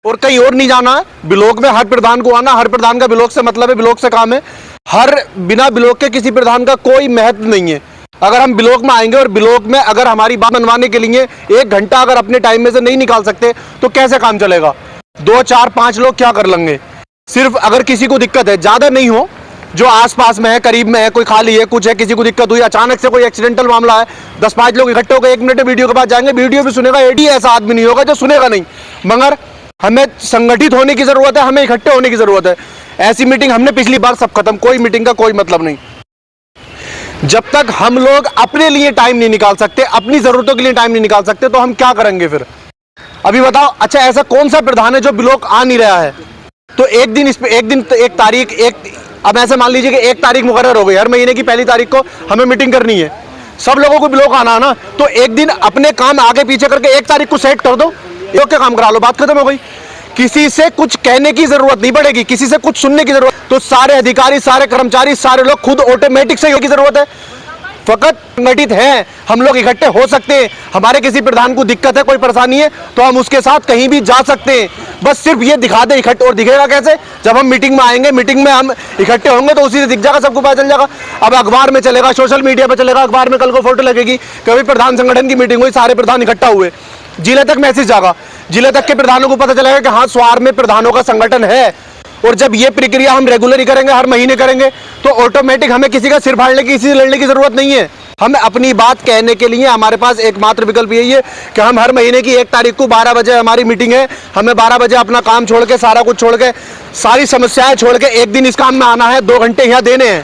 और कहीं और नहीं जाना है। ब्लॉक में हर प्रधान को आना, हर प्रधान का ब्लॉक से मतलब है, ब्लॉक से काम है। हर बिना ब्लॉक के किसी प्रधान का कोई महत्व नहीं है। अगर हम ब्लॉक में आएंगे और ब्लॉक में अगर हमारी बात मनवाने के लिए 1 घंटा अगर अपने टाइम में से नहीं निकाल सकते तो कैसे काम चलेगा? 2, 4, 5 लोग क्या कर लेंगे? सिर्फ अगर किसी को दिक्कत है, ज्यादा नहीं हो, जो आसपास में है, करीब में है, कोई खाली है, कुछ है, किसी को दिक्कत हुई, अचानक से कोई एक्सीडेंटल मामला है, 10-5 लोग इकट्ठे होकर 1 मिनट वीडियो के पास जाएंगे, वीडियो भी सुनेगा। एडी ऐसा आदमी नहीं होगा जो सुनेगा नहीं। मगर हमें संगठित होने की जरूरत है, हमें इकट्ठे होने की जरूरत है। ऐसी मीटिंग हमने पिछली बार सब खत्म, कोई मीटिंग का कोई मतलब नहीं। जब तक हम लोग अपने लिए टाइम नहीं निकाल सकते, अपनी जरूरतों के लिए टाइम नहीं निकाल सकते, तो हम क्या करेंगे फिर? अभी बताओ। अच्छा, ऐसा कौन सा प्रधान है जो ब्लॉक आ नहीं रहा है? तो एक दिन एक तारीख, अब ऐसे मान लीजिए कि 1 तारीख मुकर्रर हो गई, हर महीने की पहली तारीख को हमें मीटिंग करनी है, सब लोगों को ब्लॉक आना है ना, तो एक दिन अपने काम आगे पीछे करके 1 तारीख को सेट कर दो, योग के काम करा लो, बात खत्म हो गई। किसी से कुछ कहने की जरूरत नहीं पड़ेगी, किसी से कुछ सुनने की जरूरत, तो सारे अधिकारी, सारे कर्मचारी, सारे लोग खुद ऑटोमेटिक से की जरूरत है। फकत संगठित हैं, हम लोग इकट्ठे हो सकते हैं। हमारे किसी प्रधान को दिक्कत है, कोई परेशानी है, तो हम उसके साथ कहीं भी जा सकते हैं। बस सिर्फ ये दिखा दे इकट्ठे। और दिखेगा कैसे? जब हम मीटिंग में आएंगे, मीटिंग में हम इकट्ठे होंगे तो उसी से दिख जाएगा, सबको पता चल जाएगा। अब अखबार में चलेगा, सोशल मीडिया पे चलेगा, अखबार में कल को फोटो लगेगी, कभी प्रधान संगठन की मीटिंग हुई, सारे प्रधान इकट्ठा हुए, जिले तक मैसेज जाएगा, जिले तक के प्रधानों को पता चलेगा कि हाँ, स्वार में प्रधानों का संगठन है। और जब ये प्रक्रिया हम रेगुलर ही करेंगे, हर महीने करेंगे, तो ऑटोमेटिक हमें किसी का सिर फाड़ने की, किसी से लड़ने की जरूरत नहीं है। हमें अपनी बात कहने के लिए हमारे पास एकमात्र विकल्प यही है कि हम हर महीने की 1 तारीख को 12 बजे हमारी मीटिंग है, हमें 12 बजे अपना काम छोड़ के, सारा कुछ छोड़ के, सारी समस्याएं छोड़ के एक दिन इस काम में आना है, 2 घंटे यहाँ देने हैं।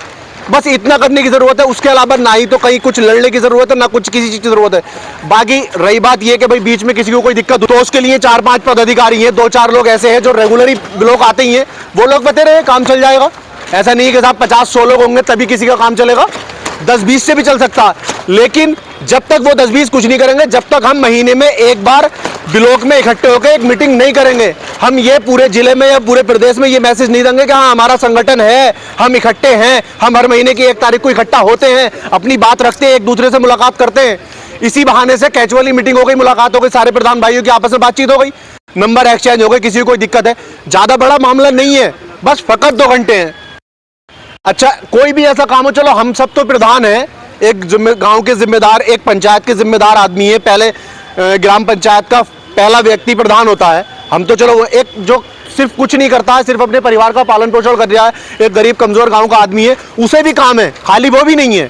बस इतना करने की जरूरत है। उसके अलावा ना ही तो कहीं कुछ लड़ने की जरूरत है, ना कुछ किसी चीज की जरूरत है। बाकी रही बात यह कि भाई बीच में किसी को कोई दिक्कत हो तो उसके लिए 4-5 पदाधिकारी हैं, 2-4 लोग ऐसे हैं जो रेगुलर ही ब्लॉक आते ही हैं, वो लोग बते रहे, काम चल जाएगा। ऐसा नहीं कि साहब 50-100 लोग होंगे तभी किसी का काम चलेगा, 10-20 से भी चल सकता है। लेकिन जब तक वो 10-20 कुछ नहीं करेंगे, जब तक हम महीने में एक बार ब्लॉक में इकट्ठे होकर एक मीटिंग नहीं करेंगे, हम ये पूरे जिले में या पूरे प्रदेश में ये मैसेज नहीं देंगे कि हाँ, हमारा संगठन है, हम इकट्ठे हैं, हम हर महीने की 1 तारीख को इकट्ठा होते हैं, अपनी बात रखते हैं, एक दूसरे से मुलाकात करते हैं। इसी बहाने से कैजुअली मीटिंग हो गई, मुलाकात हो गई, सारे प्रधान भाइयों की आपस में बातचीत हो गई, नंबर एक्सचेंज हो गए, किसी को कोई दिक्कत है, ज्यादा बड़ा मामला नहीं है, बस फकत 2 घंटे हैं। अच्छा, कोई भी ऐसा काम हो, चलो हम सब तो प्रधान हैं, एक गांव के जिम्मेदार, एक पंचायत के जिम्मेदार आदमी है, पहले ग्राम पंचायत का पहला व्यक्ति प्रधान होता है। हम तो चलो एक जो सिर्फ कुछ नहीं करता है, सिर्फ अपने परिवार का पालन पोषण कर रहा है, एक गरीब कमजोर गांव का आदमी है, उसे भी काम है, खाली वो भी नहीं है।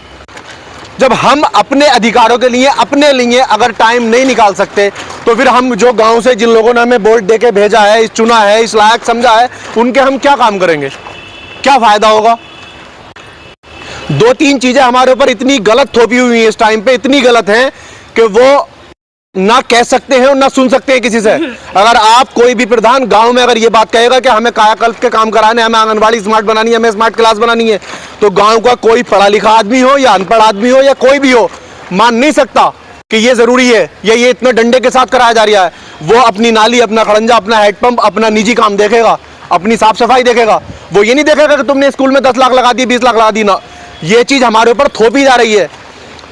जब हम अपने अधिकारों के लिए, अपने लिए अगर टाइम नहीं निकाल सकते, तो फिर हम जो गांव से जिन लोगों ने हमें वोट दे के भेजा है, चुना है, इस लायक समझा है, उनके हम क्या काम करेंगे? क्या फायदा होगा? 2-3 चीजें हमारे ऊपर इतनी गलत थोपी हुई है इस टाइम पे, इतनी गलत है कि वो ना कह सकते हैं और ना सुन सकते हैं किसी से। अगर आप कोई भी प्रधान गांव में अगर ये बात कहेगा कि हमें कायाकल्प के काम कराने, हमें आंगनबाड़ी स्मार्ट बनानी है, हमें स्मार्ट क्लास बनानी है, तो गांव का कोई पढ़ा लिखा आदमी हो या अनपढ़ आदमी हो या कोई भी हो, मान नहीं सकता कि ये जरूरी है या ये इतने डंडे के साथ कराया जा रहा है। वो अपनी नाली, अपना खड़ंजा, अपना हेडपंप, अपना निजी काम देखेगा, अपनी साफ सफाई देखेगा। वो ये नहीं देखेगा कि तुमने स्कूल में 10 लाख लगा दी, 20 लाख लगा दी ना। ये चीज हमारे ऊपर थोपी जा रही है।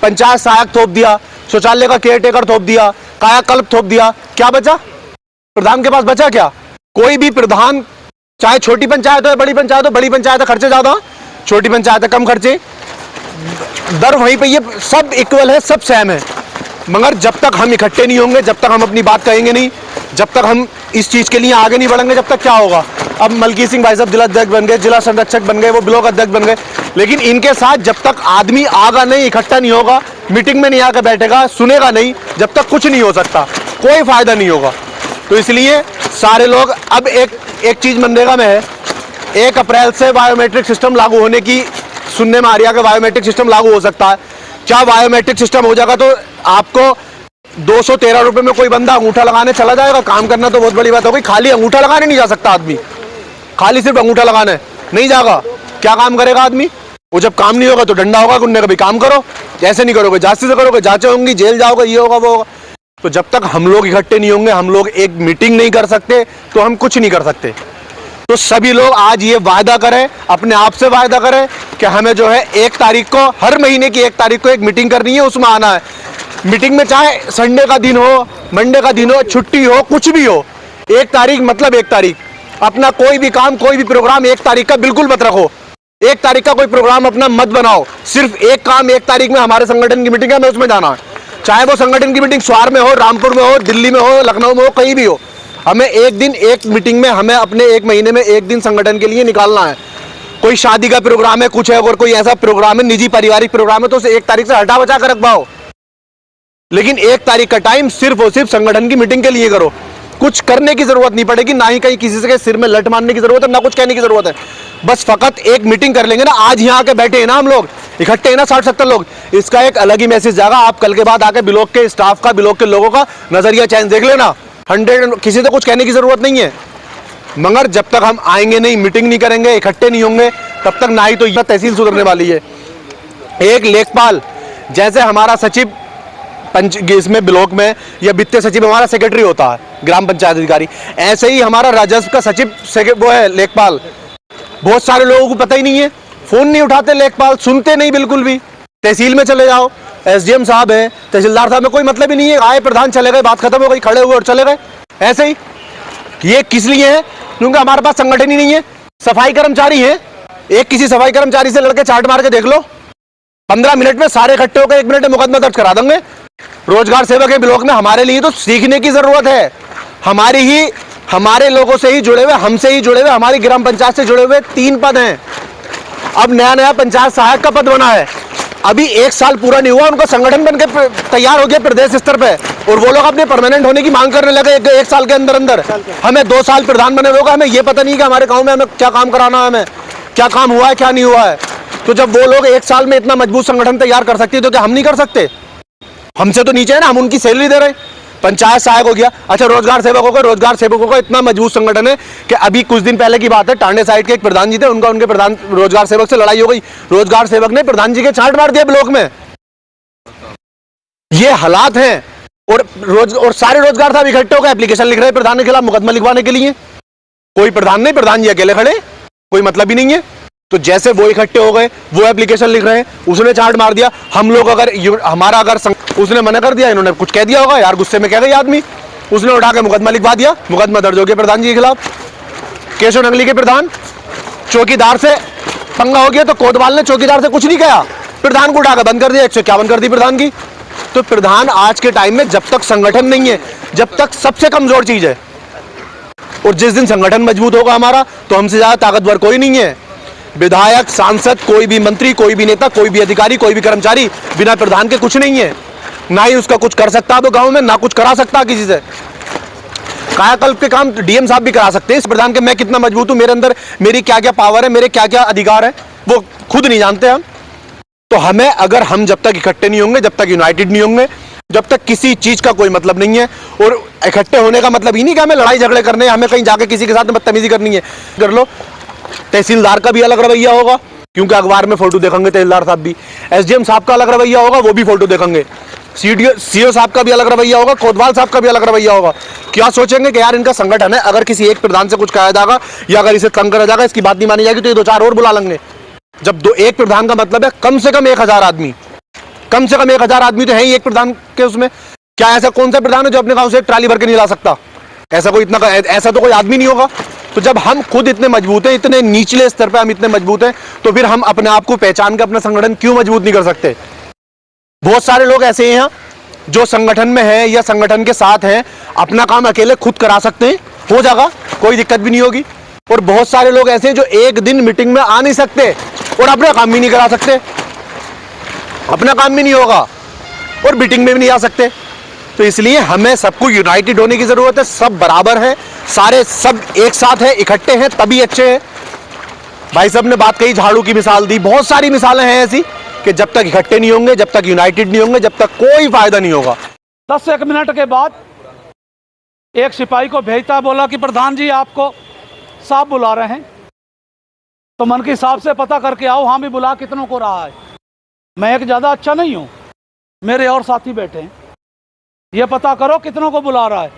पंचायत सहायक थोप दिया, शौचालय का केयर टेकर थोप दिया, कायाकल्प थोप दिया, क्या बचा? प्रधान के पास बचा क्या? कोई भी प्रधान, चाहे छोटी पंचायत हो या बड़ी पंचायत हो, बड़ी पंचायत है खर्चे ज्यादा, छोटी पंचायत है कम खर्चे, दर वहीं पे, ये सब इक्वल है, सब सेम है। मगर जब तक हम इकट्ठे नहीं होंगे, जब तक हम अपनी बात कहेंगे नहीं, जब तक हम इस चीज के लिए आगे नहीं बढ़ेंगे, जब तक क्या होगा? अब मलकीत सिंह भाई साहब जिला अध्यक्ष बन गए, जिला संरक्षक बन गए, वो ब्लॉक अध्यक्ष बन गए, लेकिन इनके साथ जब तक आदमी आगा नहीं, इकट्ठा नहीं होगा, मीटिंग में नहीं आकर बैठेगा, सुनेगा नहीं, जब तक कुछ नहीं हो सकता, कोई फायदा नहीं होगा। तो इसलिए सारे लोग, अब एक चीज मनरेगा में है, 1 अप्रैल से बायोमेट्रिक सिस्टम लागू होने की सुनने में आ रहा है कि बायोमेट्रिक सिस्टम लागू हो सकता है। क्या बायोमेट्रिक सिस्टम हो जाएगा तो आपको 213 रुपए में कोई बंदा अंगूठा लगाने चला जाएगा? काम करना तो बहुत बड़ी बात हो गई, खाली अंगूठा लगाने नहीं जा सकता आदमी, खाली सिर्फ अंगूठा लगाने नहीं जाएगा। क्या काम करेगा आदमी? वो जब काम नहीं होगा तो डंडा होगा, उनने कभी काम करो, ऐसे नहीं करोगे, जांच से करोगे, जांचें होंगी, जेल जाओगे, ये होगा वो होगा। तो जब तक हम लोग इकट्ठे नहीं होंगे, हम लोग एक मीटिंग नहीं कर सकते, तो हम कुछ नहीं कर सकते। तो सभी लोग आज ये वायदा करें, अपने आप से वायदा करें कि हमें जो है 1 तारीख को, हर महीने की 1 तारीख को एक मीटिंग करनी है, उसमें आना है। मीटिंग में चाहे संडे का दिन हो, मंडे का दिन हो, छुट्टी हो, कुछ भी हो, 1 तारीख मतलब 1 तारीख। अपना कोई भी काम, कोई भी प्रोग्राम 1 तारीख का बिल्कुल मत रखो। 1 तारीख का कोई प्रोग्राम अपना मत बनाओ। सिर्फ एक काम 1 तारीख में हमारे संगठन की मीटिंग है, हमें उसमें जाना है। चाहे वो संगठन की मीटिंग स्वार में हो, रामपुर में हो, दिल्ली में हो, लखनऊ में हो, कहीं भी हो, हमें एक दिन एक मीटिंग में, हमें अपने 1 महीने में 1 दिन संगठन के लिए निकालना है। कोई शादी का प्रोग्राम है, कुछ है, और कोई ऐसा प्रोग्राम है, निजी पारिवारिक प्रोग्राम है, तो उसे 1 तारीख से हटा बचा कर रख पाओ। लेकिन 1 तारीख का टाइम सिर्फ और सिर्फ संगठन की मीटिंग के लिए करो। कुछ करने की जरूरत नहीं पड़ेगी, ना ही कहीं किसी से सिर में लट मारने की जरूरत है, ना कुछ कहने की जरूरत है। बस फकत एक मीटिंग कर लेंगे ना, आज यहाँ आके बैठे हैं ना, हम लोग इकट्ठे हैं ना 60-70 लोग, इसका एक अलग ही मैसेज जाएगा। आप कल के बाद आके ब्लॉक के स्टाफ का, ब्लॉक के लोगों का नजरिया चेंज देख लेना। 100 किसी से कुछ कहने की जरूरत नहीं है। मगर जब तक हम आएंगे नहीं, मीटिंग नहीं करेंगे, इकट्ठे नहीं होंगे, तब तक ना ही तो यह तहसील सुधरने वाली है। एक लेखपाल, जैसे हमारा सचिव इसमें ब्लॉक में या वित्तीय सचिव हमारा सेक्रेटरी होता है, ग्राम पंचायत अधिकारी, ऐसे ही हमारा राजस्व का सचिव वो है लेखपाल। बहुत सारे लोगों को पता ही नहीं है, फोन नहीं उठाते लेखपाल, सुनते नहीं बिल्कुल भी। तहसील में चले जाओ, एसडीएम साहब है, तहसीलदार साहब में कोई मतलब ही नहीं है, आए प्रधान चले गए, बात खत्म हो गई, खड़े हुए और चले गए, ऐसे ही। ये किस लिए है? क्योंकि हमारे पास संगठन ही नहीं है। सफाई कर्मचारी है, एक किसी सफाई कर्मचारी से लड़के चार्ट मार के देख लो, 15 मिनट में सारे इकट्ठे होकर 1 मिनट में मुकदमा दर्ज करा देंगे। रोजगार सेवक के ब्लॉक में हमारे लिए तो सीखने की जरूरत है। हमारे लोगों से ही जुड़े हुए, हमसे ही जुड़े हुए, हमारी ग्राम पंचायत से जुड़े हुए 3 पद हैं। अब नया पंचायत सहायक का पद बना है, अभी 1 साल पूरा नहीं हुआ, उनका संगठन बनकर तैयार हो गया प्रदेश स्तर पे, और वो लोग अपने परमानेंट होने की मांग करने लगे 1 साल के अंदर अंदर। हमें 2 साल प्रधान बने हुए, हमें ये पता नहीं कि हमारे गाँव में हमें क्या काम कराना है, हमें क्या काम हुआ है, क्या नहीं हुआ है। तो जब वो लोग 1 साल में इतना मजबूत संगठन तैयार कर सकते हैं, तो क्या हम नहीं कर सकते? हमसे तो नीचे है ना, हम उनकी सैलरी दे रहे हैं। पंचायत सहायक हो गया, अच्छा रोजगार सेवकों का इतना मजबूत संगठन है कि अभी कुछ दिन पहले की बात है, टांडे साइड के एक प्रधान जी थे, उनके प्रधान रोजगार सेवक से लड़ाई हो गई, रोजगार सेवक ने प्रधान जी के चार्ट मार दिया ब्लॉक में। ये हालात हैं। और सारे रोजगार साहब इकट्ठे होकर एप्लीकेशन लिख रहे हैं प्रधान के खिलाफ मुकदमा लिखवाने के लिए। कोई प्रधान नहीं, प्रधान जी अकेले खड़े, कोई मतलब ही नहीं है। तो जैसे वो इकट्ठे हो गए, वो एप्लीकेशन लिख रहे हैं, उसने चार्ट मार दिया। हम लोग अगर उसने मना कर दिया, इन्होंने कुछ कह दिया होगा यार, गुस्से में कह गए आदमी, उसने उठा के मुकदमा लिखवा दिया, मुकदमा दर्ज हो गया प्रधान जी के खिलाफ। केशव नंगली के प्रधान, चौकीदार से पंगा हो गया तो कोतवाल ने चौकीदार से कुछ नहीं कहा, प्रधान को उठाकर बंद कर दिया, 151 कर दी प्रधान की। तो प्रधान आज के टाइम में जब तक संगठन नहीं है, जब तक सबसे कमजोर चीज है। और जिस दिन संगठन मजबूत होगा हमारा, तो हमसे ज्यादा ताकतवर कोई नहीं है। विधायक, सांसद, कोई भी मंत्री, कोई भी नेता, कोई भी अधिकारी, कोई भी कर्मचारी बिना प्रधान के कुछ नहीं है। ना ही उसका कुछ कर सकता वो गांव में, ना कुछ करा सकता किसी से। कायाकल्प के काम डीएम साहब भी करा सकते हैं। इस प्रधान के मैं कितना मजबूत हूं, मेरे अंदर मेरी क्या क्या पावर है, मेरे क्या क्या अधिकार है, वो खुद नहीं जानते हम। तो हमें, अगर हम जब तक इकट्ठे नहीं होंगे, जब तक यूनाइटेड नहीं होंगे, जब तक किसी चीज का कोई मतलब नहीं है। और इकट्ठे होने का मतलब ही नहीं कि हमें लड़ाई झगड़े करने हैं, हमें कहीं जाके किसी के साथ बदतमीजी करनी है, कर लो। तहसीलदार का भी अलग रवैया होगा, क्योंकि अखबार में फोटो देखेंगे तहसीलदार साहब भी। एसडीएम साहब का अलग रवैया होगा, वो भी फोटो देखेंगे। सीओ साहब का भी अलग रवैया होगा, कोतवाल साहब का भी अलग रवैया होगा। क्या सोचेंगे कि यार इनका संगठन है, अगर किसी एक प्रधान से कुछ कहा जाएगा या अगर इसे तंग करा जाएगा, इसकी बात नहीं मानी जाएगी, तो ये 2-4 और बुला लेंगे। जब एक प्रधान का मतलब है कम से कम 1000 आदमी, कम से कम 1000 आदमी तो है ही एक प्रधान के उसमें। क्या ऐसा कौन सा प्रधान है जो अपने गांव से एक ट्राली भर के नहीं ला सकता? ऐसा तो कोई आदमी नहीं होगा। तो जब हम खुद इतने मजबूत हैं, इतने निचले स्तर पे हम इतने मजबूत हैं, तो फिर हम अपने आप को पहचान के अपना संगठन क्यों मजबूत नहीं कर सकते? बहुत सारे लोग ऐसे हैं जो संगठन में हैं या संगठन के साथ हैं, अपना काम अकेले खुद करा सकते हैं, हो जाएगा, कोई दिक्कत भी नहीं होगी। और बहुत सारे लोग ऐसे हैं जो एक दिन मीटिंग में आ नहीं सकते और अपना काम भी नहीं करा सकते, अपना काम भी नहीं होगा और मीटिंग में भी नहीं आ सकते। तो इसलिए हमें सबको यूनाइटेड होने की जरूरत है। सब बराबर है, सारे सब एक साथ है, इकट्ठे हैं, तभी अच्छे हैं। भाई साहब ने बात कही, झाड़ू की मिसाल दी, बहुत सारी मिसालें हैं ऐसी कि जब तक इकट्ठे नहीं होंगे, जब तक यूनाइटेड नहीं होंगे, जब तक कोई फायदा नहीं होगा। 10 मिनट के बाद एक सिपाही को भेजता, बोला कि प्रधान जी आपको साहब बुला रहे हैं, तो मन के हिसाब से पता करके आओ। हाँ भी बुला कितनों को रहा है, मैं एक ज़्यादा अच्छा नहीं हूँ, मेरे और साथी बैठे हैं, ये पता करो कितनों को बुला रहा है।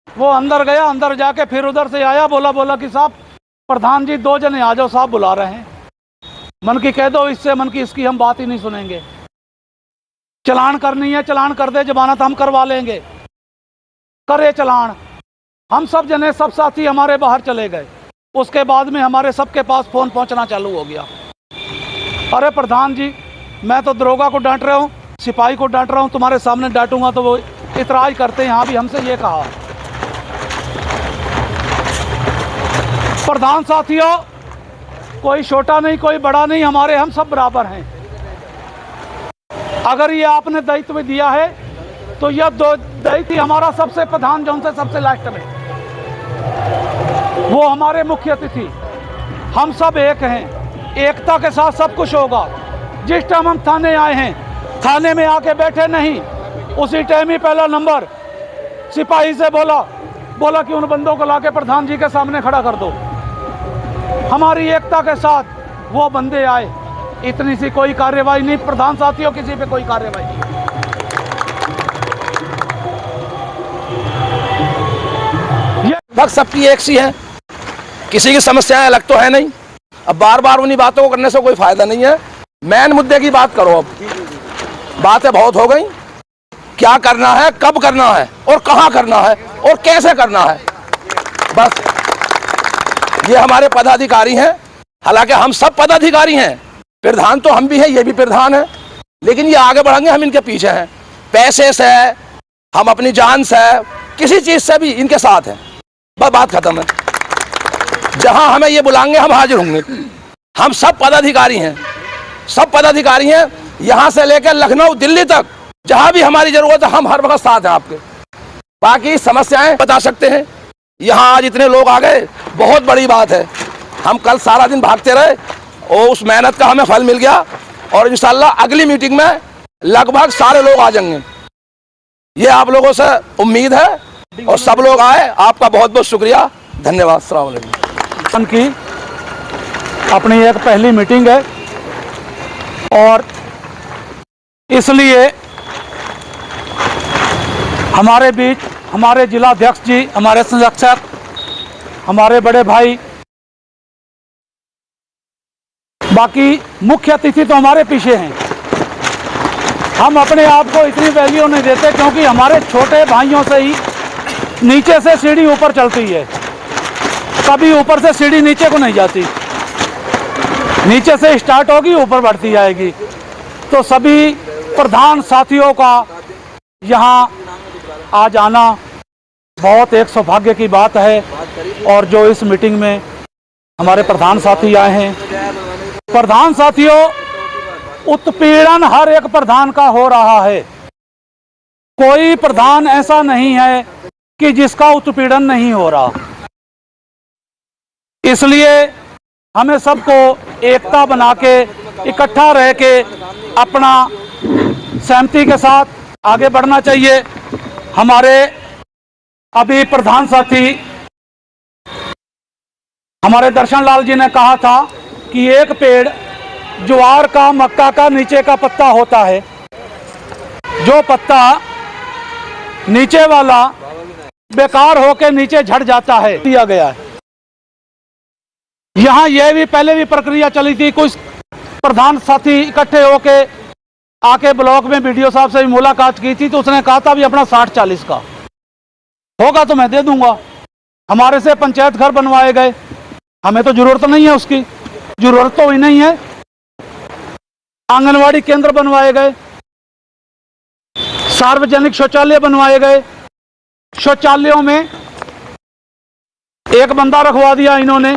वो अंदर गया, अंदर जाके फिर उधर से आया, बोला कि साहब प्रधान जी 2 जने आ जाओ, साहब बुला रहे हैं। मन की कह दो इससे, मन की इसकी हम बात ही नहीं सुनेंगे। चलान करनी है, चलान कर दे, जमानत हम करवा लेंगे, करे चलान। हम सब जने, सब साथी हमारे बाहर चले गए। उसके बाद में हमारे सबके पास फ़ोन पहुंचना चालू हो गया। अरे प्रधान जी, मैं तो दरोगा को डांट रहा हूँ, सिपाही को डांट रहा हूँ, तुम्हारे सामने डांटूंगा तो वो इतराज़ करते हैं। यहाँ भी हमसे ये कहा। प्रधान साथियों, कोई छोटा नहीं, कोई बड़ा नहीं, हमारे हम सब बराबर हैं। अगर ये आपने दायित्व दिया है तो यह दायित्व हमारा सबसे प्रधान जो उनसे सबसे लास्ट में, वो हमारे मुख्य अतिथि। हम सब एक हैं, एकता के साथ सब कुछ होगा। जिस टाइम हम थाने आए हैं, थाने में आके बैठे नहीं, उसी टाइम ही पहला नंबर सिपाही से बोला कि उन बंदों को लाके प्रधान जी के सामने खड़ा कर दो। हमारी एकता के साथ वो बंदे आए। इतनी सी कोई कार्रवाई नहीं प्रधान साथियों, किसी पे कोई कार्रवाई नहीं। वक्त सबकी एक सी है, किसी की समस्याएं अलग तो है नहीं। अब बार बार उन्हीं बातों को करने से कोई फायदा नहीं है। मेन मुद्दे की बात करो। अब बातें बहुत हो गई। क्या करना है, कब करना है और कहां करना है और कैसे करना है, बस ये हमारे पदाधिकारी हैं। हालांकि हम सब पदाधिकारी हैं, प्रधान तो हम भी हैं, ये भी प्रधान है, लेकिन ये आगे बढ़ेंगे, हम इनके पीछे हैं। पैसे से, हम अपनी जान से, किसी चीज से भी इनके साथ हैं। बस बात खत्म है। जहां हमें ये बुलाएंगे हम हाजिर होंगे। हम सब पदाधिकारी हैं, सब पदाधिकारी हैं, यहां से लेकर लखनऊ, दिल्ली तक, जहां भी हमारी जरूरत है हम हर वक्त साथ हैं आपके। बाकी समस्याएं बता सकते हैं। यहाँ आज इतने लोग आ गए, बहुत बड़ी बात है। हम कल सारा दिन भागते रहे और उस मेहनत का हमें फल मिल गया। और इंशाल्लाह अगली मीटिंग में लगभग सारे लोग आ जाएंगे, ये आप लोगों से उम्मीद है। और सब लोग आए, आपका बहुत बहुत शुक्रिया, धन्यवाद। अस्सलाम वालेकुम। उनकी अपनी एक पहली मीटिंग है और इसलिए हमारे बीच हमारे जिला अध्यक्ष जी, हमारे संरक्षक, हमारे बड़े भाई, बाकी मुख्य अतिथि तो हमारे पीछे हैं। हम अपने आप को इतनी वैल्यू नहीं देते क्योंकि हमारे छोटे भाइयों से ही नीचे से सीढ़ी ऊपर चलती है। कभी ऊपर से सीढ़ी नीचे को नहीं जाती, नीचे से स्टार्ट होगी, ऊपर बढ़ती जाएगी। तो सभी प्रधान साथियों का यहाँ आज आना बहुत एक सौभाग्य की बात है। और जो इस मीटिंग में हमारे प्रधान साथी आए हैं, प्रधान साथियों, उत्पीड़न हर एक प्रधान का हो रहा है। कोई प्रधान ऐसा नहीं है कि जिसका उत्पीड़न नहीं हो रहा। इसलिए हमें सबको एकता बना के, इकट्ठा रह के, अपना सहमति के साथ आगे बढ़ना चाहिए। हमारे अभी प्रधान साथी हमारे दर्शन लाल जी ने कहा था कि एक पेड़ ज्वार का, मक्का का नीचे का पत्ता होता है, जो पत्ता नीचे वाला बेकार होकर नीचे झड़ जाता है, दिया गया है। यहाँ यह भी पहले भी प्रक्रिया चली थी। कुछ प्रधान साथी इकट्ठे होके आके ब्लॉक में बीडीओ साहब से भी मुलाकात की थी, तो उसने कहा था भी अपना 60-40 का होगा तो मैं दे दूंगा। हमारे से पंचायत घर बनवाए गए, हमें तो जरूरत नहीं है, उसकी जरूरत तो ही नहीं है। आंगनवाड़ी केंद्र बनवाए गए, सार्वजनिक शौचालय बनवाए गए। शौचालयों में एक बंदा रखवा दिया इन्होंने,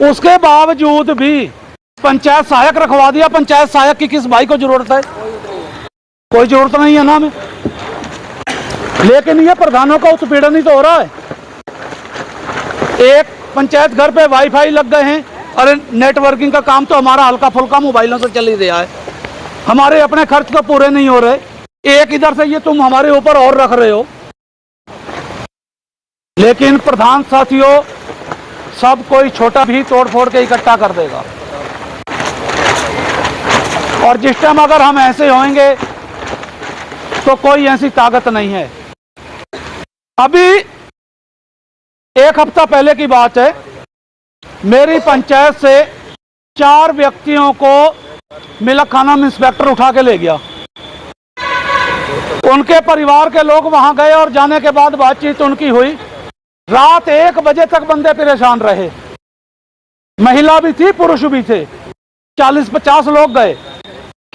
उसके बावजूद भी पंचायत सहायक रखवा दिया। पंचायत सहायक की किस भाई को जरूरत है? कोई जरूरत नहीं है ना हमें। लेकिन ये प्रधानों का उत्पीड़न ही तो हो रहा है। एक पंचायत घर पे वाईफाई लग गए हैं, अरे नेटवर्किंग का काम तो हमारा हल्का फुल्का मोबाइलों से चल ही रहा है, हमारे अपने खर्च तो पूरे नहीं हो रहे। एक इधर से ये तुम हमारे ऊपर और रख रहे हो। लेकिन प्रधान साथियों, सब कोई छोटा भी तोड़ फोड़ के इकट्ठा कर देगा। और जिस टाइम अगर हम ऐसे होंगे तो कोई ऐसी ताकत नहीं है। अभी एक हफ्ता पहले की बात है, मेरी पंचायत से 4 व्यक्तियों को मिलक खाना में इंस्पेक्टर उठा के ले गया। उनके परिवार के लोग वहां गए और जाने के बाद बातचीत उनकी हुई। रात 1 बजे तक बंदे परेशान रहे, महिला भी थी पुरुष भी थे, 40-50 लोग गए।